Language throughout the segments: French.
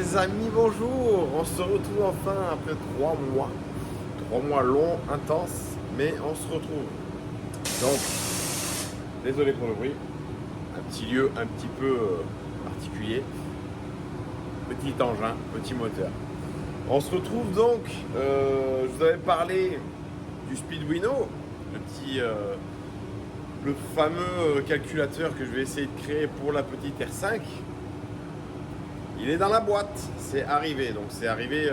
les amis, bonjour. On se retrouve enfin après 3 mois. 3 mois longs, intenses, mais on se retrouve. Donc, désolé pour le bruit. Un petit lieu un petit peu particulier. Petit engin, petit moteur. On se retrouve donc, je vous avais parlé du Speeduino, le fameux calculateur que je vais essayer de créer pour la petite R5. Il est dans la boîte, c'est arrivé. Donc c'est arrivé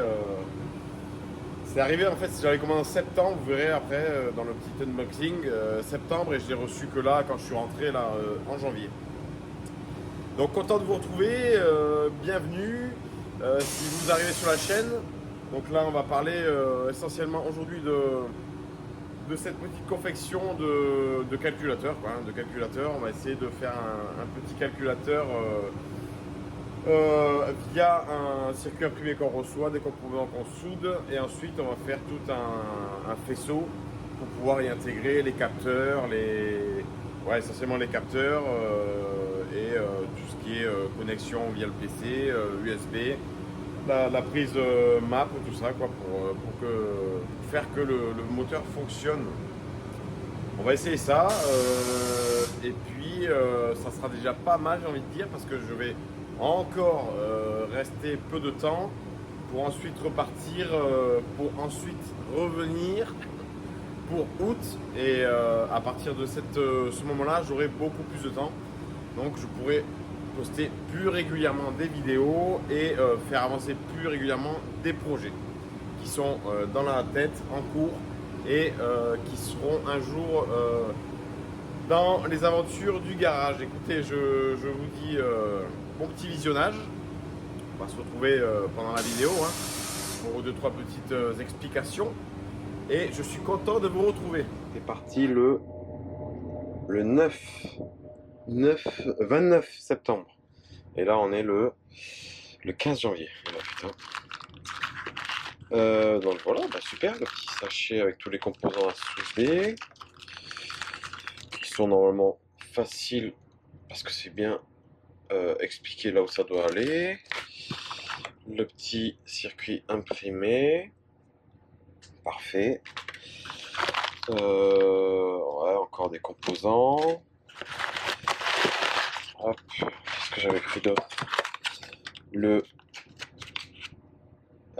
en fait, j'avais commandé en septembre, vous verrez après dans le petit unboxing, septembre, et je l'ai reçu que là quand je suis rentré là en janvier. Donc content de vous retrouver, bienvenue. Si vous arrivez sur la chaîne, donc là on va parler essentiellement aujourd'hui de cette petite confection de calculateur, quoi, hein, de calculateur. On va essayer de faire un petit calculateur via un circuit imprimé qu'on reçoit, des composants qu'on soude, et ensuite on va faire tout un faisceau pour pouvoir y intégrer les capteurs, essentiellement les capteurs et tout ce qui est connexion via le PC, USB, la prise map, tout ça quoi, pour faire que le moteur fonctionne. On va essayer ça, et puis ça sera déjà pas mal, j'ai envie de dire, parce que je vais encore rester peu de temps pour ensuite repartir, pour ensuite revenir pour août, et à partir de ce moment-là, j'aurai beaucoup plus de temps, donc je pourrai poster plus régulièrement des vidéos et faire avancer plus régulièrement des projets qui sont dans la tête, en cours, et qui seront un jour dans les aventures du garage. Écoutez, je vous dis bon petit visionnage. On va se retrouver pendant la vidéo hein, pour 2-3 petites explications. Et je suis content de vous retrouver. C'est parti le 29 septembre. Et là on est le 15 janvier. Oh, putain. Donc voilà, bah super, le petit sachet avec tous les composants à souder, qui sont normalement faciles parce que c'est bien expliqué là où ça doit aller. Le petit circuit imprimé, parfait. Ouais, encore des composants. Hop, qu'est-ce que j'avais pris d'autre?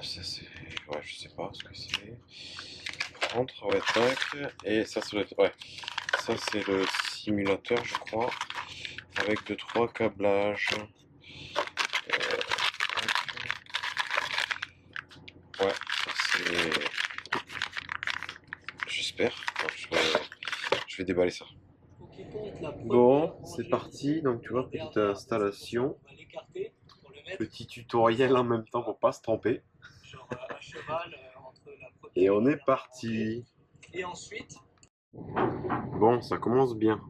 Ça c'est... Ouais, je sais pas ce que c'est. Rentre, ouais, tac. Et ça doit être... Ouais. Ça c'est le simulateur, je crois. Avec 2-3 câblages. Ouais, ça c'est... J'espère. Je vais déballer ça. Bon, c'est parti. Donc tu vois, petite installation. Petit tutoriel en même temps pour pas se tromper. Et on est parti. Bon, ça commence bien.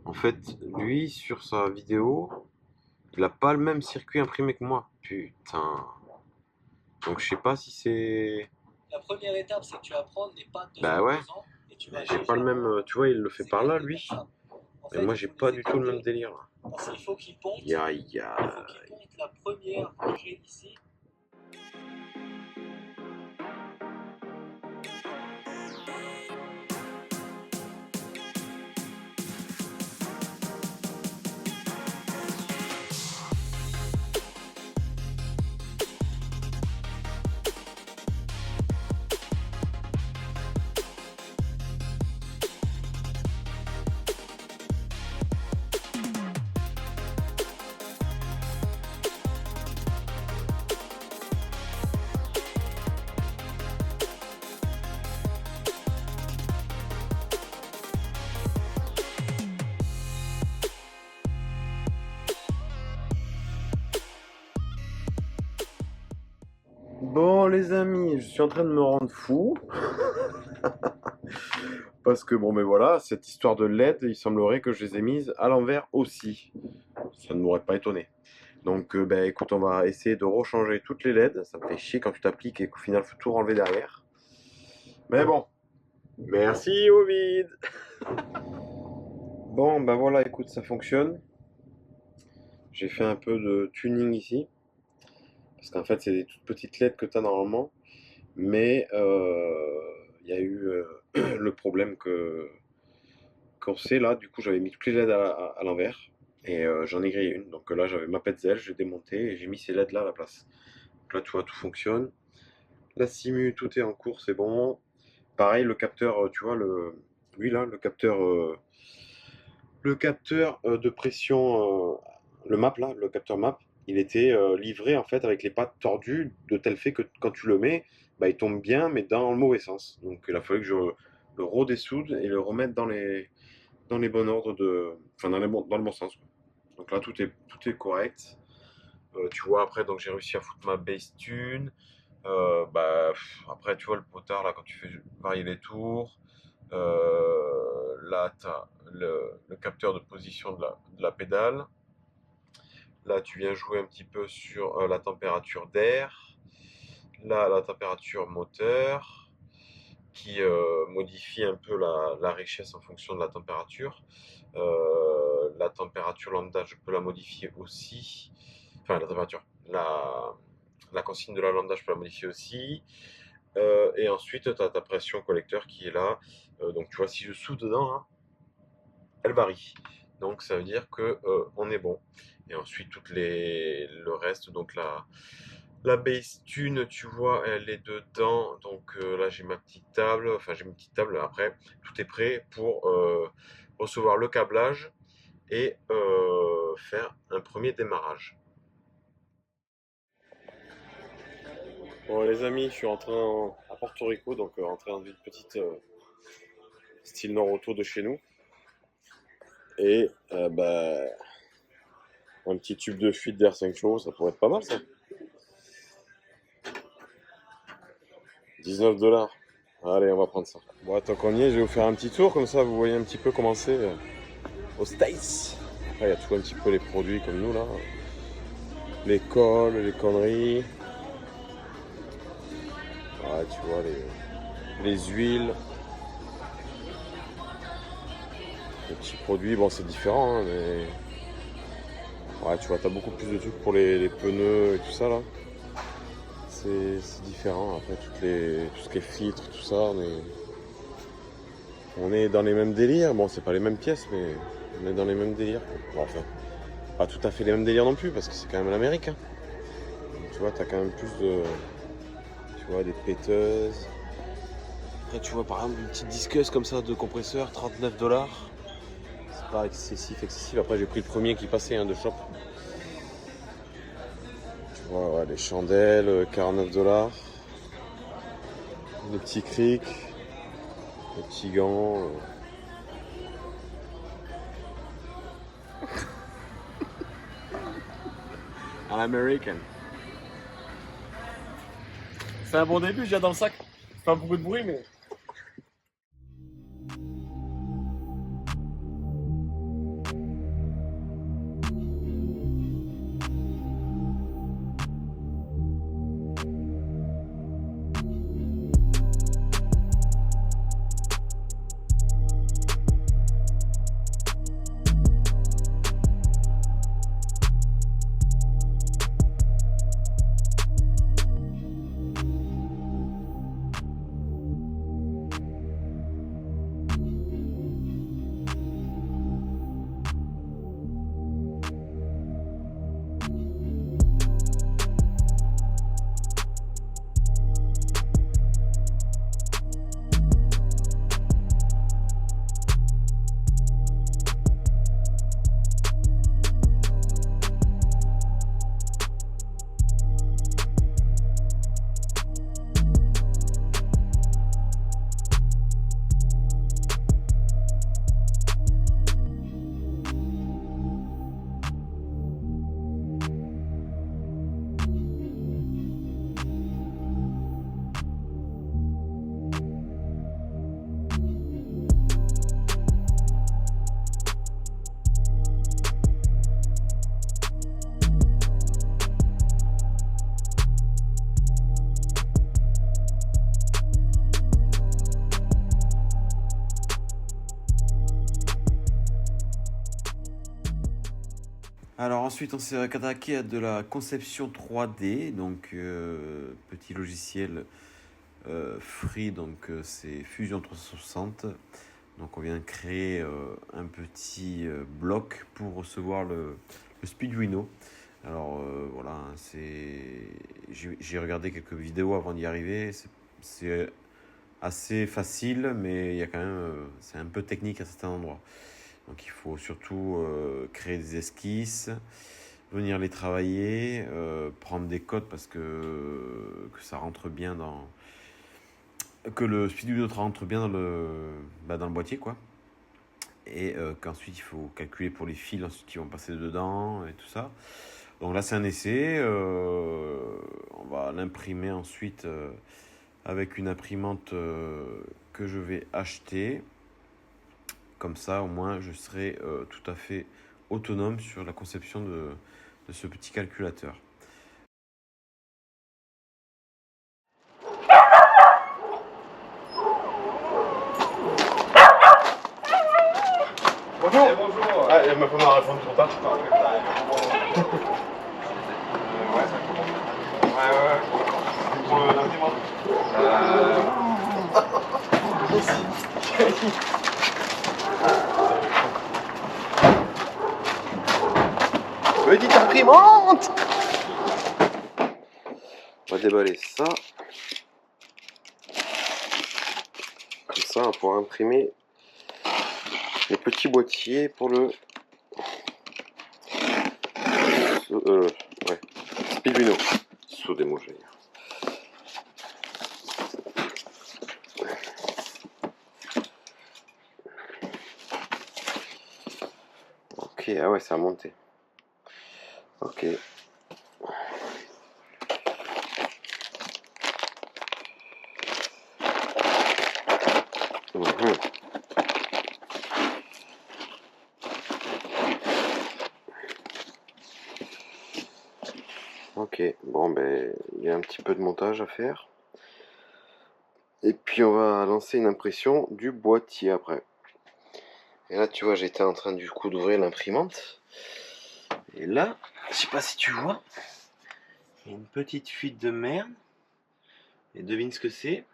En fait, lui, sur sa vidéo, il a pas le même circuit imprimé que moi. Putain. Donc je sais pas si c'est... La première étape, c'est que tu vas prendre les pattes de Bah ouais. l'opposant et tu vas J'ai pas le même... Tu vois, il le fait par là, lui. Et moi, j'ai pas du tout le même délire. Là. Parce qu'il faut qu'il ponte. Aïe, Il faut qu'il ponte la première que j'ai ici. Bon les amis, je suis en train de me rendre fou. Parce que bon mais voilà, cette histoire de LED, il semblerait que je les ai mises à l'envers aussi. Ça ne m'aurait pas étonné. Donc ben écoute, on va essayer de rechanger toutes les LED. Ça me fait chier quand tu t'appliques et qu'au final il faut tout renlever derrière. Mais bon, merci Ovid. Bon ben voilà, écoute, ça fonctionne. J'ai fait un peu de tuning ici. Parce qu'en fait, c'est des toutes petites LED que tu as normalement. Mais il y a eu le problème qu'on sait là. Du coup, j'avais mis toutes les LED à l'envers. Et j'en ai grillé une. Donc là, j'avais ma Petzl, j'ai démonté et j'ai mis ces LED là à la place. Donc là, tu vois, tout fonctionne. La simu, tout est en cours, c'est bon. Pareil, le capteur, tu vois, lui là, le capteur de pression, le MAP là, le capteur MAP, il était livré en fait avec les pattes tordues de tel fait que quand tu le mets, bah, il tombe bien, mais dans le mauvais sens. Donc il a fallu que je le redessoude et le remette dans les bons ordres enfin dans le bon sens, quoi. Donc là tout est correct. Tu vois après donc j'ai réussi à foutre ma base tune. Après tu vois le potard là quand tu fais varier les tours. Là, tu as le capteur de position de la pédale. Là, tu viens jouer un petit peu sur la température d'air. Là, la température moteur, qui modifie un peu la richesse en fonction de la température. La température lambda, je peux la modifier aussi. Enfin, la température. La consigne de la lambda, je peux la modifier aussi. Et ensuite, tu as ta pression collecteur qui est là. Donc, tu vois, si je soude dedans, hein, elle varie. Donc ça veut dire que on est bon. Et ensuite le reste, donc la base tune, tu vois, elle est dedans. Donc là j'ai ma petite table, enfin j'ai une petite table. Après tout est prêt pour recevoir le câblage et faire un premier démarrage. Bon les amis, je suis rentré à Porto Rico, donc rentré dans une petite style nord-auto de chez nous. Et un petit tube de fuite d'air 5 chevaux, ça pourrait être pas mal ça. 19 $. Allez, on va prendre ça. Bon, tant qu'on y est, je vais vous faire un petit tour, comme ça vous voyez un petit peu comment c'est aux States. Après, il y a tout un petit peu les produits comme nous là. Les cols, les conneries. Ouais, tu vois, les huiles. Les petits produits, bon, c'est différent, hein, mais. Ouais, tu vois, t'as beaucoup plus de trucs pour les pneus et tout ça là. C'est différent. Après, tout ce qui est filtre, tout ça, on est dans les mêmes délires. Bon, c'est pas les mêmes pièces, mais on est dans les mêmes délires. Bon, enfin, pas tout à fait les mêmes délires non plus, parce que c'est quand même l'Amérique. Hein. Donc, tu vois, t'as quand même plus de. Tu vois, des péteuses. Après, tu vois, par exemple, une petite disqueuse comme ça de compresseur, 39 $. C'est pas excessif. Après, j'ai pris le premier qui passait, hein, de shop. Tu vois, ouais, les chandelles, 49 $. Les petits crics, les petits gants. À l'américaine. C'est un bon début, j'ai dans le sac. C'est pas beaucoup de bruit, mais. Alors ensuite on s'est attaqué à de la conception 3D, donc petit logiciel free, donc c'est Fusion 360. Donc on vient de créer un petit bloc pour recevoir le Speeduino. Alors voilà, j'ai regardé quelques vidéos avant d'y arriver, c'est assez facile, mais il y a quand même, c'est un peu technique à certains endroits. Donc il faut surtout créer des esquisses, venir les travailler, prendre des codes parce que ça rentre bien dans... que le Speeduino rentre bien dans le boîtier, quoi. Et qu'ensuite il faut calculer pour les fils ensuite qui vont passer dedans et tout ça. Donc là c'est un essai, on va l'imprimer ensuite avec une imprimante que je vais acheter. Comme ça, au moins, je serai tout à fait autonome sur la conception de ce petit calculateur. Bonjour. Bonjour. Ah, elle m'a pas répondre trop tard. Ouais, ça commence. Ouais. C'est pour l'imprimante. Petite imprimante. On va déballer ça. Comme ça, on va pouvoir imprimer les petits boîtiers pour le Speeduino. Saut des mots, je vais dire. Ok, ah ouais, ça a monté. Ok. Ok, bon ben il y a un petit peu de montage à faire. Et puis on va lancer une impression du boîtier après. Et là tu vois j'étais en train du coup d'ouvrir l'imprimante. Et là, je sais pas si tu vois, il y a une petite fuite de merde. Et devine ce que c'est.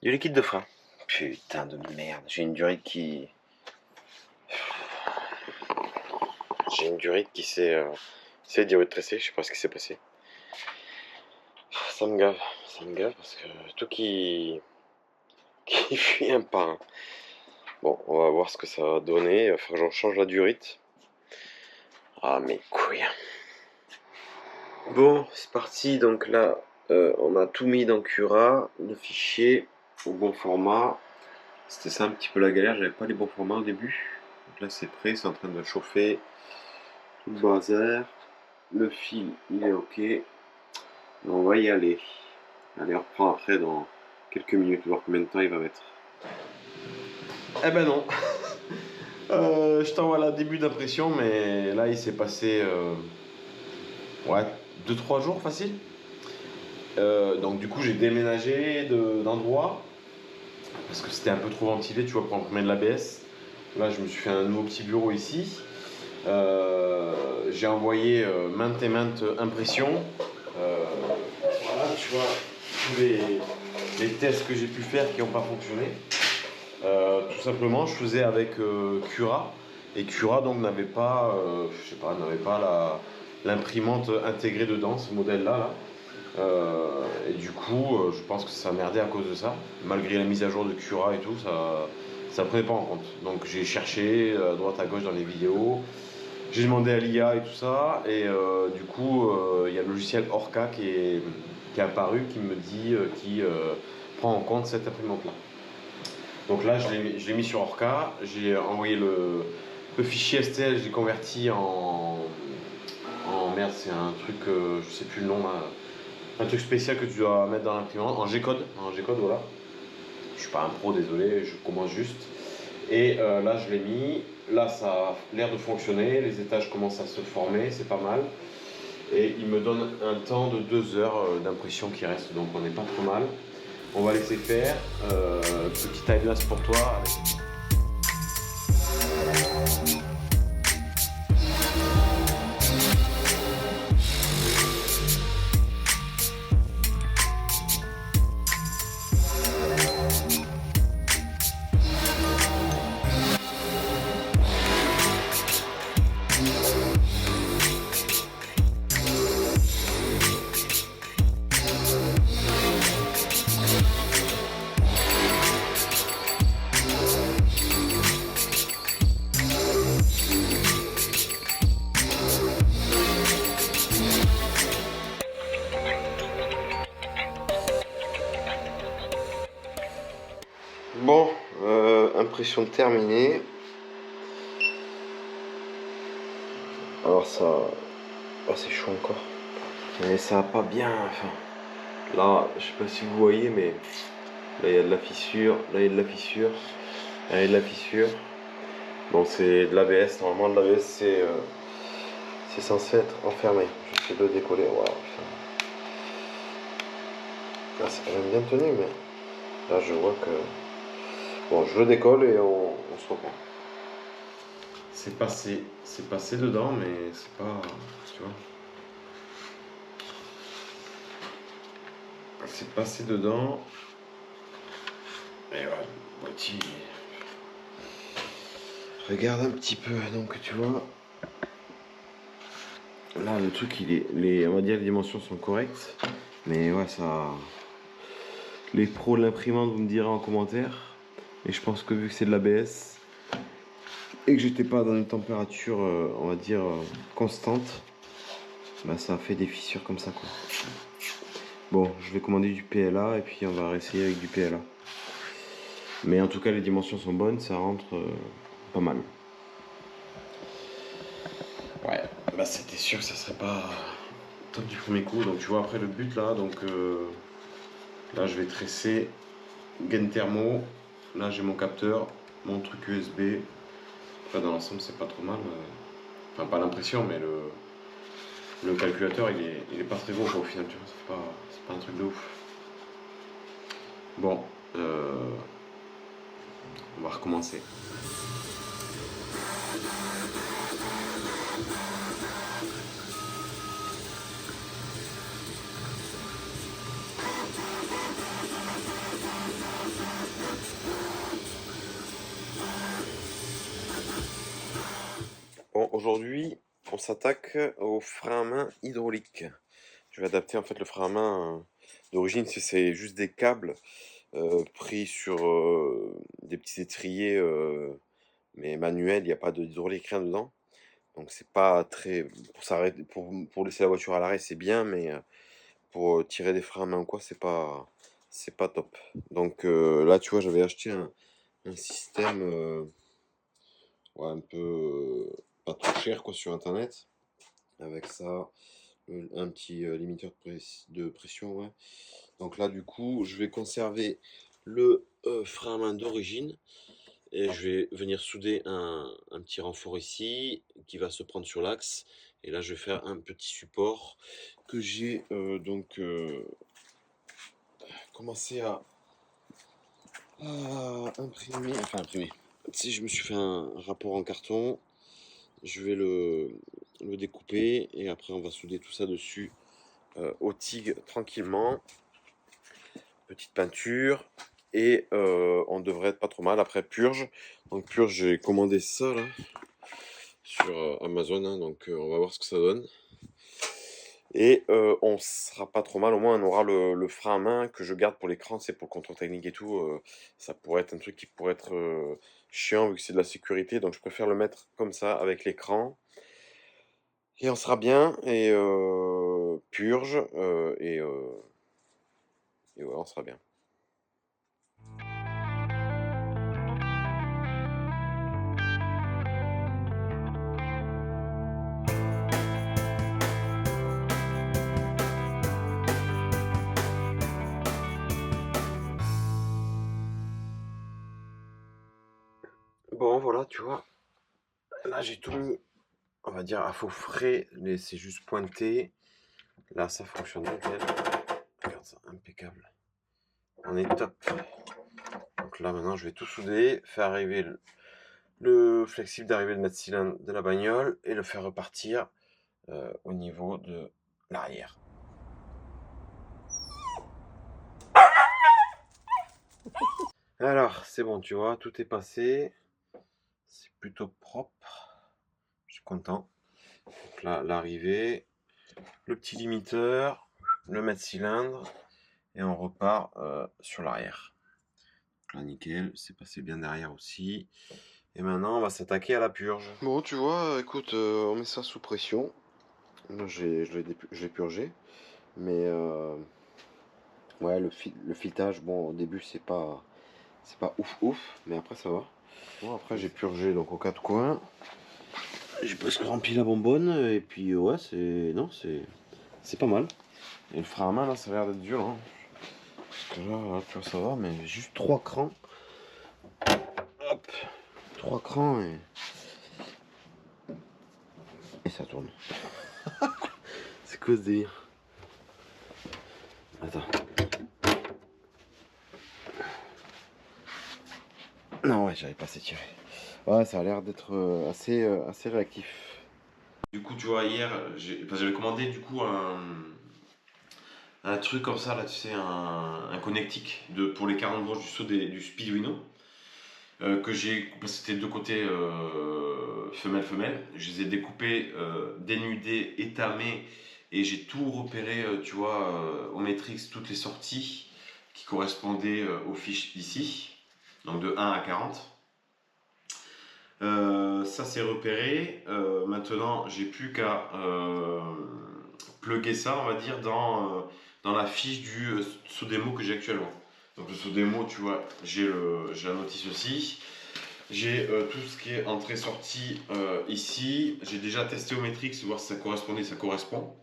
Du liquide de frein. Putain de merde, j'ai une durite qui... s'est diretressée, je sais pas ce qui s'est passé. Ça me gave parce que tout qui fuit un par un. Bon, on va voir ce que ça va donner, il va falloir que j'en change la durite. Ah mes couilles. Bon, c'est parti, donc là, on a tout mis dans Cura, le fichier au bon format. C'était ça un petit peu la galère, j'avais pas les bons formats au début. Donc là c'est prêt, c'est en train de chauffer. Tout le bazar. Le fil, il est ok. On va y aller. Allez, on reprend après dans quelques minutes, voir combien de temps il va mettre. Eh ben non. Je t'envoie le début d'impression, mais là il s'est passé 2-3 jours facile. Donc du coup j'ai déménagé d'endroit parce que c'était un peu trop ventilé, tu vois, pour imprimer de l'ABS. Là je me suis fait un nouveau petit bureau ici. J'ai envoyé maintes et maintes impressions. Voilà, tu vois, tous les tests que j'ai pu faire qui n'ont pas fonctionné. Tout simplement, je faisais avec Cura. Et Cura donc n'avait pas, l'imprimante intégrée dedans, ce modèle-là. Là. Et du coup, je pense que ça a merdé à cause de ça. Malgré la mise à jour de Cura et tout, ça ne prenait pas en compte. Donc j'ai cherché à droite à gauche dans les vidéos. J'ai demandé à l'IA et tout ça. Et du coup, il y a le logiciel Orca qui est apparu, qui me dit, qui prend en compte cette imprimante-là. Donc là, je l'ai mis sur Orca. J'ai envoyé le fichier STL, je l'ai converti en merde, c'est un truc, je sais plus le nom là. Un truc spécial que tu dois mettre dans l'imprimante, en G-code, voilà. Je suis pas un pro, désolé, je commence juste. Et là, je l'ai mis. Là, ça a l'air de fonctionner. Les étages commencent à se former, c'est pas mal. Et il me donne un temps de 2 heures d'impression qui reste, donc on n'est pas trop mal. On va laisser faire. Petit time-lapse pour toi. Bon, impression terminée. Alors ça... Oh, c'est chaud encore. Mais ça va pas bien. Enfin, là, je sais pas si vous voyez, mais là il y a de la fissure, là il y a de la fissure, là il y a de la fissure. Bon, c'est de l'ABS. Normalement, de l'ABS c'est censé être enfermé. J'essaie de le décoller. Wow, là, c'est quand même bien tenu, mais là je vois que... Bon, je le décolle et on se reprend. C'est passé dedans, mais c'est pas... Tu vois, c'est passé dedans. Et voilà, le boîtier... Regarde un petit peu, donc tu vois... Là, le truc, on va dire les dimensions sont correctes. Mais ouais, ça... Les pros de l'imprimante, vous me direz en commentaire. Et je pense que vu que c'est de l'ABS et que j'étais pas dans une température, on va dire, constante, bah ça a fait des fissures comme ça, quoi. Bon, je vais commander du PLA et puis on va réessayer avec du PLA. Mais en tout cas, les dimensions sont bonnes, ça rentre pas mal. Ouais, bah c'était sûr que ça serait pas top du premier coup. Donc tu vois, après le but là, donc là je vais tresser gain thermo. Là j'ai mon capteur, mon truc USB. Après dans l'ensemble c'est pas trop mal. Enfin pas l'impression, mais le calculateur il est pas très gros quoi, au final, tu vois, c'est pas un truc de ouf. Bon, on va recommencer. Bon, aujourd'hui, on s'attaque au frein à main hydraulique. Je vais adapter en fait le frein à main d'origine, c'est juste des câbles pris sur des petits étriers, mais manuels, il n'y a pas d'hydraulique, rien dedans. Donc c'est pas très... Pour s'arrêter, pour laisser la voiture à l'arrêt, c'est bien, mais pour tirer des freins à main ou quoi, c'est pas top. Donc là, tu vois, j'avais acheté un système ouais, un peu pas trop cher quoi sur internet, avec ça un petit limiteur de pression, ouais. Donc là du coup je vais conserver le frein à main d'origine et je vais venir souder un petit renfort ici qui va se prendre sur l'axe, et là je vais faire un petit support que j'ai donc commencé à imprimer, si je me suis fait un rapport en carton, je vais le découper et après on va souder tout ça dessus au TIG tranquillement. Petite peinture et on devrait être pas trop mal. Après purge, donc purge, j'ai commandé ça là sur Amazon, hein, donc on va voir ce que ça donne. Et on sera pas trop mal, au moins on aura le frein à main que je garde pour l'écran, c'est pour le contrôle technique et tout. Ça pourrait être un truc qui pourrait être chiant vu que c'est de la sécurité, donc je préfère le mettre comme ça avec l'écran. Et on sera bien, et purge, et voilà, on sera bien. Bon, voilà, tu vois, là j'ai tout mis, on va dire, à faux frais, mais c'est juste pointé. Là, ça fonctionne nickel. Regarde ça, impeccable. On est top. Donc là, maintenant, je vais tout souder, faire arriver le flexible d'arrivée de notre cylindre de la bagnole et le faire repartir au niveau de l'arrière. Alors, c'est bon, tu vois, tout est passé. C'est plutôt propre. Je suis content. Donc là, l'arrivée, le petit limiteur, le mètre cylindre, et on repart sur l'arrière. Donc là, nickel, c'est passé bien derrière aussi. Et maintenant, on va s'attaquer à la purge. Bon, tu vois, écoute, on met ça sous pression. Là, je l'ai purgé. Mais ouais, le filetage, bon, au début, c'est pas ouf ouf, mais après, ça va. Bon, après, j'ai purgé donc aux quatre coins. J'ai presque rempli la bonbonne. Et puis, ouais, c'est pas mal. Et le frein à main, là, ça a l'air d'être dur. Hein. Parce que là, tu vois, ça va, mais juste 3 crans. Hop, 3 crans et ça tourne. C'est quoi ce délire? Attends. Non, ouais, j'avais pas assez tiré. Ouais, ça a l'air d'être assez réactif. Du coup, tu vois, hier, j'avais commandé du coup un truc comme ça, là, tu sais, un connectique pour les 40 branches du Speedwino. Que j'ai coupé, c'était deux côtés femelle-femelle. Je les ai découpés, dénudés, étamés, et j'ai tout repéré, tu vois, au Matrix, toutes les sorties qui correspondaient aux fiches d'ici, donc de 1 à 40. Ça c'est repéré. Maintenant, j'ai plus qu'à plugger ça, on va dire, dans la fiche du Sodemo que j'ai actuellement. Donc le Sodemo, tu vois, j'ai la notice aussi. J'ai tout ce qui est entrée-sortie ici. J'ai déjà testé au Matrix, voir si ça correspondait, ça correspond.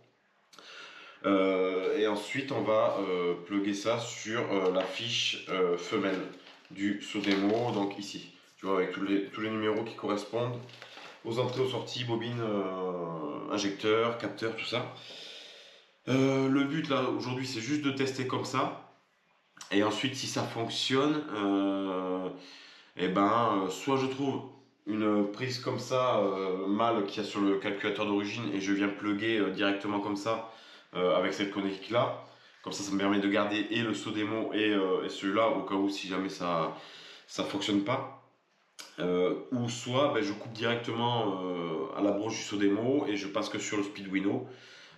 Et ensuite, on va plugger ça sur la fiche femelle du Sodemo, donc ici. Tu vois, avec tous les numéros qui correspondent aux entrées, aux sorties, bobines, injecteurs, capteurs, tout ça. Le but là aujourd'hui, c'est juste de tester comme ça. Et ensuite, si ça fonctionne, et ben, soit je trouve une prise comme ça, mâle qu'il y a sur le calculateur d'origine, et je viens plugger directement comme ça avec cette connectique là. Comme ça me permet de garder et le Sodemo et celui-là au cas où si jamais ça fonctionne pas. Ou soit je coupe directement à la broche du Sodemo et je passe que sur le Speedwino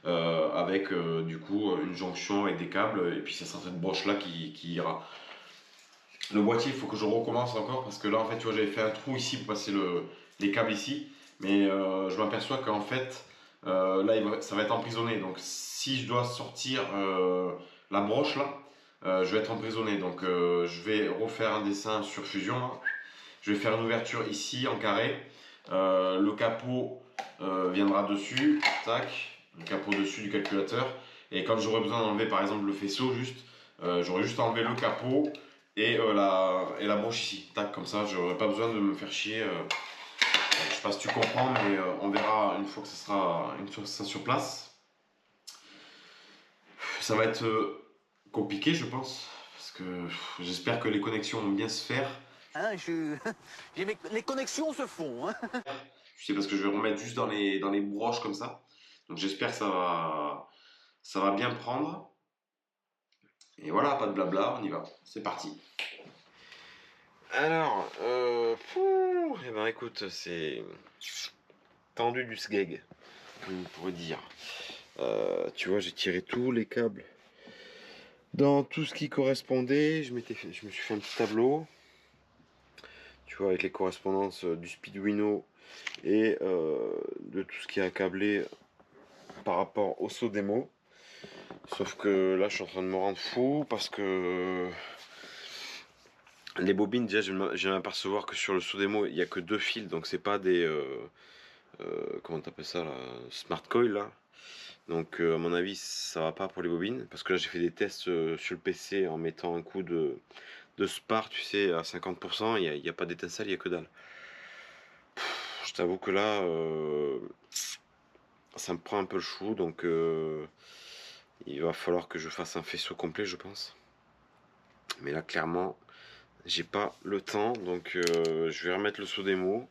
avec du coup une jonction avec des câbles et puis ça sera cette broche là qui ira. Le boîtier, il faut que je recommence encore parce que là, en fait, tu vois, j'avais fait un trou ici pour passer les câbles ici, mais je m'aperçois qu'en fait, là, ça va être emprisonné. Donc, si je dois sortir la broche là, je vais être emprisonné. Donc, je vais refaire un dessin sur Fusion. Là. Je vais faire une ouverture ici en carré. Le capot viendra dessus, tac, le capot dessus du calculateur. Et quand j'aurai besoin d'enlever par exemple le faisceau, j'aurai juste à enlever le capot et la broche ici. Tac, comme ça, j'aurai pas besoin de me faire chier. Je sais pas si tu comprends, mais on verra une fois que ça sera sur place. Ça va être compliqué, je pense, parce que j'espère que les connexions vont bien se faire. Hein, les connexions se font. Hein. Tu sais, parce que je vais remettre juste dans les broches comme ça. Donc j'espère que ça va bien prendre. Et voilà, pas de blabla, on y va. C'est parti. Alors, eh ben écoute, c'est tendu du sgeg, on pourrait dire. Tu vois, j'ai tiré tous les câbles dans tout ce qui correspondait. Je me suis fait un petit tableau. Tu vois, avec les correspondances du Speedwino et de tout ce qui est accablé par rapport au Sodemo. Sauf que là, je suis en train de me rendre fou parce que les bobines, déjà, je viens m'apercevoir que sur le Sodemo, il n'y a que 2 fils, donc c'est pas des comment t'appelles ça là, smart coil là. Donc à mon avis, ça va pas pour les bobines parce que là, j'ai fait des tests sur le PC en mettant un coup de spar, tu sais, à 50%, il n'y a pas d'étincelle, il n'y a que dalle. Je t'avoue que là, ça me prend un peu le chou, donc il va falloir que je fasse un faisceau complet, je pense. Mais là, clairement, j'ai pas le temps, donc je vais remettre le Sodemo.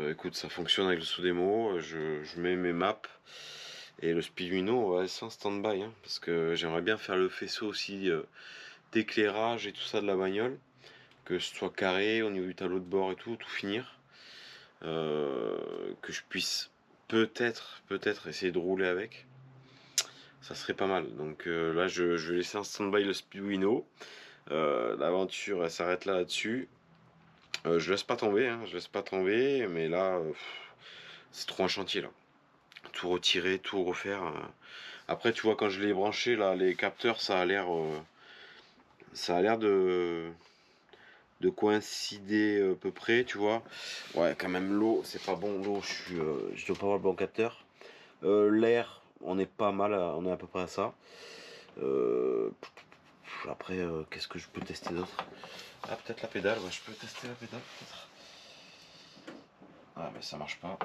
Écoute, ça fonctionne avec le Sodemo, je mets mes maps. Et le Speeduino, on va laisser en stand-by, hein, parce que j'aimerais bien faire le faisceau aussi d'éclairage et tout ça de la bagnole, que ce soit carré au niveau du tableau de bord et tout finir, que je puisse peut-être essayer de rouler avec, ça serait pas mal. Donc là, je vais laisser en stand-by le Speeduino, l'aventure elle s'arrête là-dessus. Je laisse pas tomber, hein, je laisse pas tomber, mais là, c'est trop un chantier là. Tout retirer, tout refaire. Après, tu vois, quand je l'ai branché là, les capteurs, ça a l'air de coïncider à peu près, tu vois. Ouais, quand même l'eau, c'est pas bon. L'eau, je dois pas avoir le bon capteur. L'air, on est pas mal, on est à peu près à ça. Après, qu'est-ce que je peux tester d'autre? Ah, peut-être la pédale. Ouais, je peux tester la pédale peut-être. Ah, mais ça marche pas.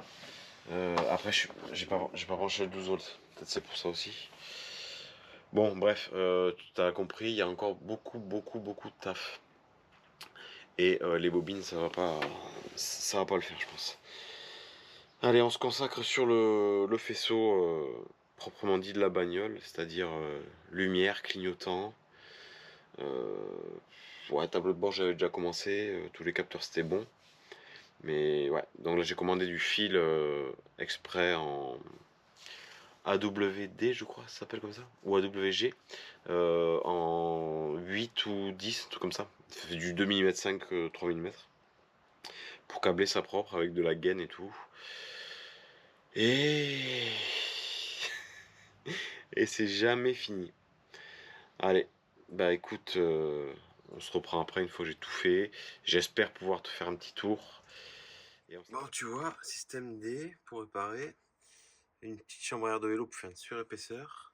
Après, j'ai pas branché le 12 volts. Peut-être c'est pour ça aussi. Bon, bref, tu as compris, il y a encore beaucoup de taf. Et les bobines, ça va pas le faire, je pense. Allez, on se consacre sur le faisceau proprement dit de la bagnole, c'est-à-dire lumière, clignotant. Ouais, tableau de bord, j'avais déjà commencé, tous les capteurs c'était bon. Mais ouais, donc là j'ai commandé du fil exprès en AWD, je crois, ça s'appelle comme ça, ou AWG, en 8 ou 10, tout comme ça. Ça fait du 2 mm 5, 3 mm, pour câbler ça propre avec de la gaine et tout. Et et c'est jamais fini. Allez, bah écoute, on se reprend après une fois que j'ai tout fait. J'espère pouvoir te faire un petit tour. Bon, tu vois, système D pour réparer. Une petite chambre à air de vélo pour faire une surépaisseur.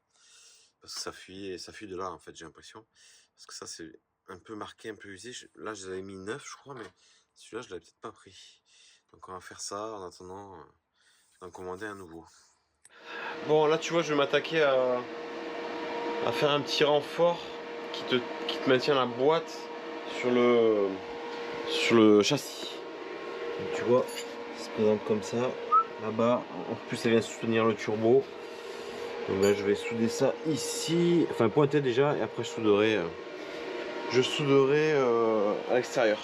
Parce que ça fuit de là en fait, j'ai l'impression. Parce que ça c'est un peu marqué, un peu usé. Là je l'avais mis 9 je crois, mais celui-là je l'avais peut-être pas pris. Donc on va faire ça en attendant d'en commander un nouveau. Bon là tu vois, je vais m'attaquer à faire un petit renfort qui te maintient la boîte sur le châssis. Donc, tu vois, ça se présente comme ça. Là-bas, en plus ça vient soutenir le turbo. Donc là je vais souder ça ici, enfin pointer déjà, et après je souderai à l'extérieur.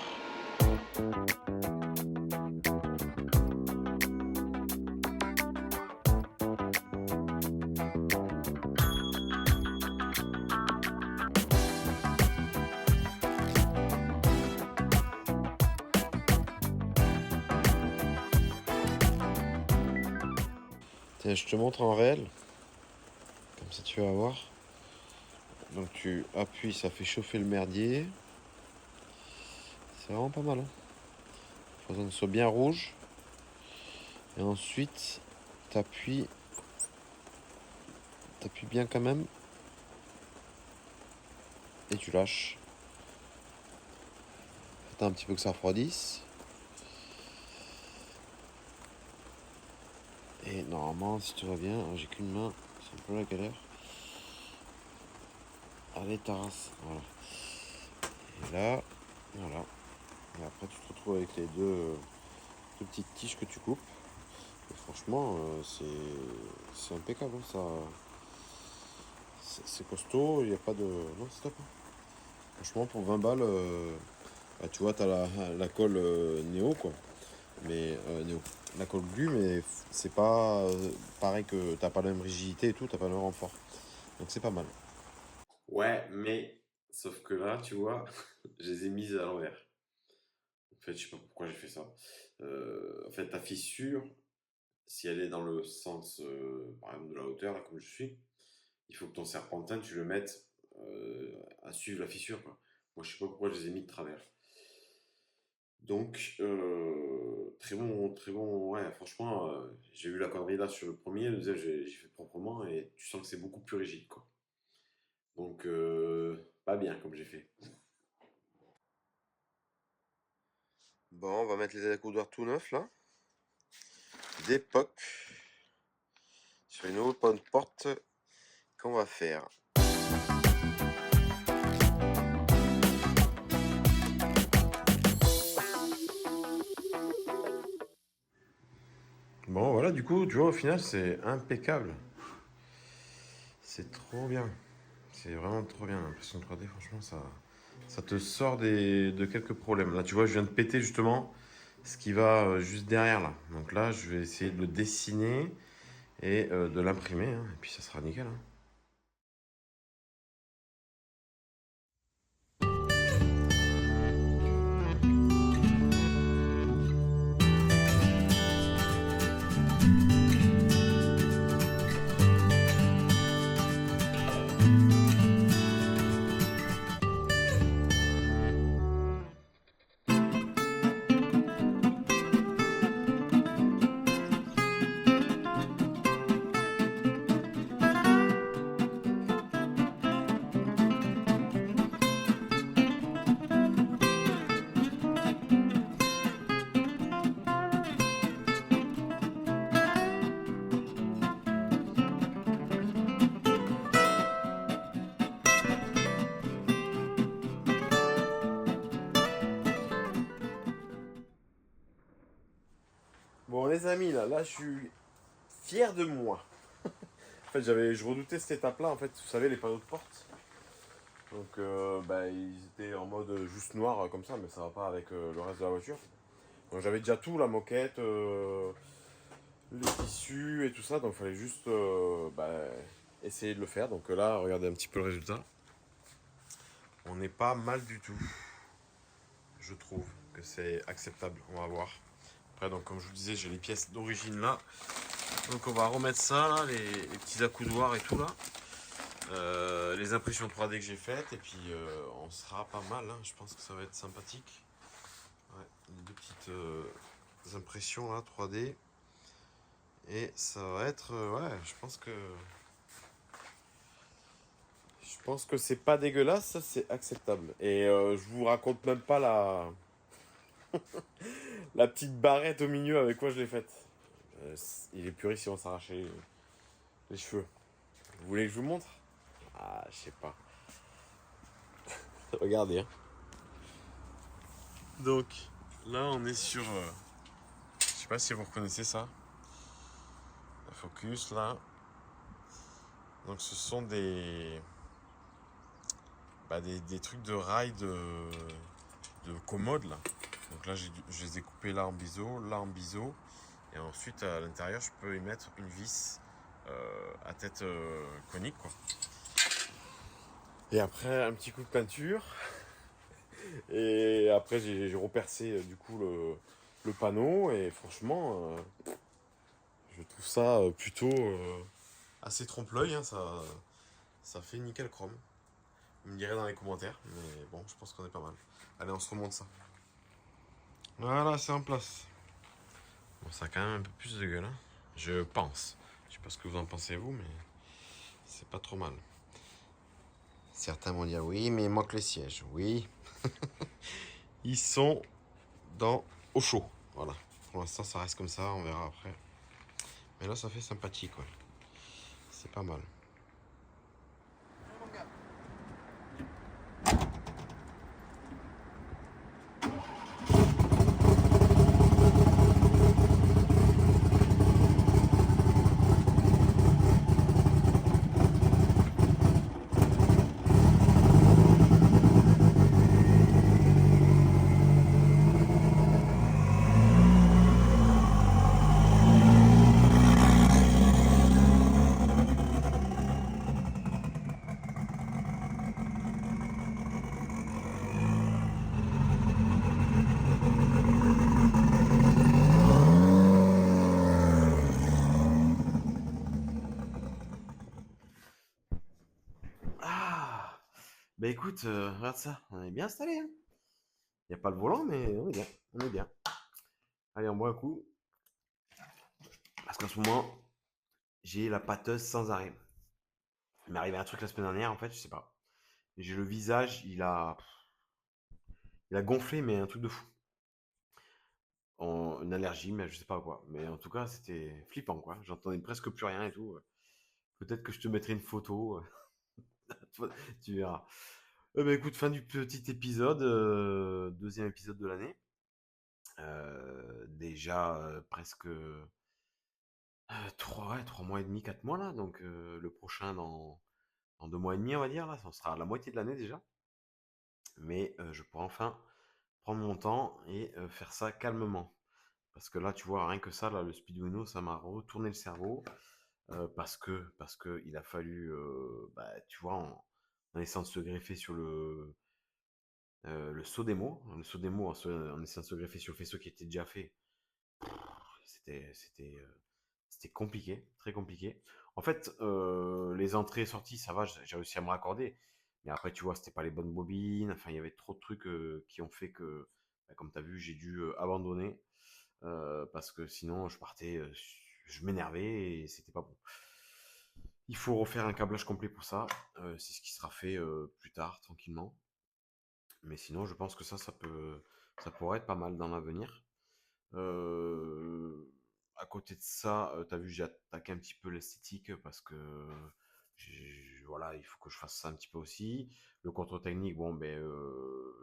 Tiens, je te montre en réel, comme ça tu vas voir. Donc tu appuies, ça fait chauffer le merdier. C'est vraiment pas mal, hein. Faut que ce soit bien rouge. Et ensuite, t'appuies bien quand même. Et tu lâches. Attends un petit peu que ça refroidisse. Et normalement, si tout va bien, j'ai qu'une main, c'est un peu la galère. Allez, ta race, voilà. Et là, voilà. Et après, tu te retrouves avec les deux petites tiges que tu coupes. Et franchement, c'est impeccable, hein, ça. C'est costaud, il n'y a pas de... Non, c'est top. Franchement, pour 20 balles, bah, tu vois, tu as la colle Néo, quoi. Mais Néo. La colle Glu, mais c'est pas pareil, que t'as pas la même rigidité et tout, t'as pas le même renfort. Donc c'est pas mal. Ouais, mais sauf que là, tu vois, je les ai mises à l'envers. En fait, je sais pas pourquoi j'ai fait ça. En fait, ta fissure, si elle est dans le sens, par exemple, de la hauteur, là, comme je suis, il faut que ton serpentin, tu le mettes à suivre la fissure, quoi. Moi, je sais pas pourquoi je les ai mis de travers. Donc, très bon, ouais, franchement, j'ai eu la connerie là sur le premier, le deuxième, j'ai fait proprement et tu sens que c'est beaucoup plus rigide, quoi. Donc, pas bien comme j'ai fait. Bon, on va mettre les accoudoirs tout neufs là, d'époque, sur une nouvelle porte qu'on va faire. voilà, du coup, tu vois, au final, c'est impeccable. C'est trop bien. C'est vraiment trop bien. L'impression 3D, franchement, ça te sort de quelques problèmes. Là, tu vois, je viens de péter justement ce qui va juste derrière là. Donc là, je vais essayer de le dessiner et de l'imprimer, hein, et puis ça sera nickel, hein. Bon, les amis, là, je suis fier de moi. En fait, je redoutais cette étape-là, en fait, vous savez, les panneaux de porte. Donc, ils étaient en mode juste noir comme ça, mais ça va pas avec le reste de la voiture. Donc, j'avais déjà tout, la moquette, les tissus et tout ça, donc il fallait juste essayer de le faire. Donc là, regardez un petit peu le résultat. On n'est pas mal du tout. Je trouve que c'est acceptable, on va voir. Après, donc comme je vous disais, j'ai les pièces d'origine là. Donc on va remettre ça là, les petits accoudoirs et tout là. Les impressions 3D que j'ai faites, et puis on sera pas mal, hein. Je pense que ça va être sympathique. Ouais, deux petites impressions là 3D. Et ça va être, ouais, je pense que c'est pas dégueulasse, c'est acceptable. Et je vous raconte même pas la petite barrette au milieu avec quoi je l'ai faite. Il est puré si on s'arrachait les cheveux. Vous voulez que je vous montre? Ah, je sais pas. Regardez, hein. Donc, là, on est sur... je sais pas si vous reconnaissez ça. La Focus, là. Donc, ce sont des trucs de rail de commode, là. Donc là, je les ai coupés là en biseau, là en biseau. Et ensuite, à l'intérieur, je peux y mettre une vis à tête conique, quoi. Et après, un petit coup de peinture. Et après, j'ai repercé du coup le panneau. Et franchement, je trouve ça plutôt assez trompe-l'œil, hein. Ça fait nickel chrome. Vous me direz dans les commentaires. Mais bon, je pense qu'on est pas mal. Allez, on se remonte ça. Voilà, c'est en place. Bon, ça a quand même un peu plus de gueule, hein. Je pense. Je sais pas ce que vous en pensez vous, mais c'est pas trop mal. Certains vont dire oui, mais il manque les sièges. Oui. Ils sont au chaud. Voilà. Pour l'instant, ça reste comme ça. On verra après. Mais là, ça fait sympathique, ouais. C'est pas mal. Ah, bah écoute, regarde ça, on est bien installé, hein. Il n'y a pas le volant, mais on est bien, on est bien. Allez, on boit un coup. Parce qu'en ce moment, j'ai la pâteuse sans arrêt. Il m'est arrivé un truc la semaine dernière, en fait, je sais pas. J'ai le visage, il a gonflé, mais un truc de fou. Une allergie, mais je sais pas quoi. Mais en tout cas, c'était flippant, quoi. J'entendais presque plus rien et tout. Peut-être que je te mettrai une photo. Tu verras. Bah écoute, fin du petit épisode, deuxième épisode de l'année. Déjà presque 3 mois et demi, 4 mois là, donc le prochain dans 2 mois et demi, on va dire, là, ça sera à la moitié de l'année déjà. Mais je pourrai enfin prendre mon temps et faire ça calmement. Parce que là, tu vois, rien que ça, là, le speed Uno, ça m'a retourné le cerveau. Parce que il a fallu, bah, tu vois, en essayant de se greffer sur le saut d'émo, en essayant de se greffer sur le faisceau qui était déjà fait. C'était compliqué, très compliqué. En fait, les entrées et sorties, ça va, j'ai réussi à me raccorder. Mais après, tu vois, c'était pas les bonnes bobines. Enfin, il y avait trop de trucs qui ont fait que, bah, comme tu as vu, j'ai dû abandonner. Parce que sinon, je m'énervais et c'était pas bon. Il faut refaire un câblage complet pour ça. C'est ce qui sera fait plus tard, tranquillement. Mais sinon, je pense que ça pourrait être pas mal dans l'avenir. À côté de ça, t'as vu, j'ai attaqué un petit peu l'esthétique parce que voilà, il faut que je fasse ça un petit peu aussi. Le contrôle technique, bon, ben,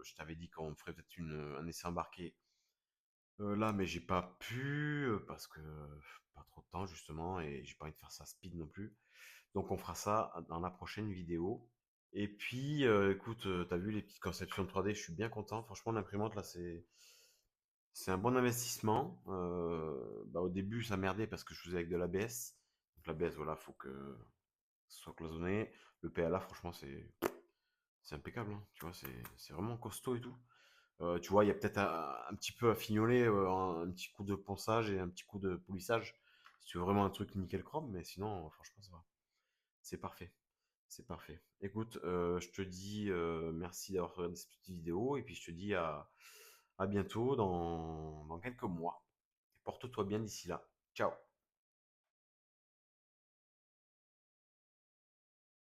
je t'avais dit qu'on ferait peut-être un essai embarqué là, mais j'ai pas pu parce que pas trop de temps justement et j'ai pas envie de faire ça speed non plus. Donc on fera ça dans la prochaine vidéo. Et puis, écoute, t'as vu les petites conceptions 3D, je suis bien content. Franchement, l'imprimante là, c'est un bon investissement. Bah, au début, ça merdait parce que je faisais avec de l'ABS. Donc l'ABS, voilà, faut que ce soit cloisonné. Le PLA, franchement, c'est impeccable, hein. Tu vois, c'est vraiment costaud et tout. Tu vois, il y a peut-être un petit peu à fignoler, un petit coup de ponçage et un petit coup de polissage. Si tu veux vraiment un truc nickel chrome, mais sinon, franchement, ça va. C'est parfait. C'est parfait. Écoute, je te dis merci d'avoir regardé cette petite vidéo et puis je te dis à bientôt dans quelques mois. Porte-toi bien d'ici là. Ciao.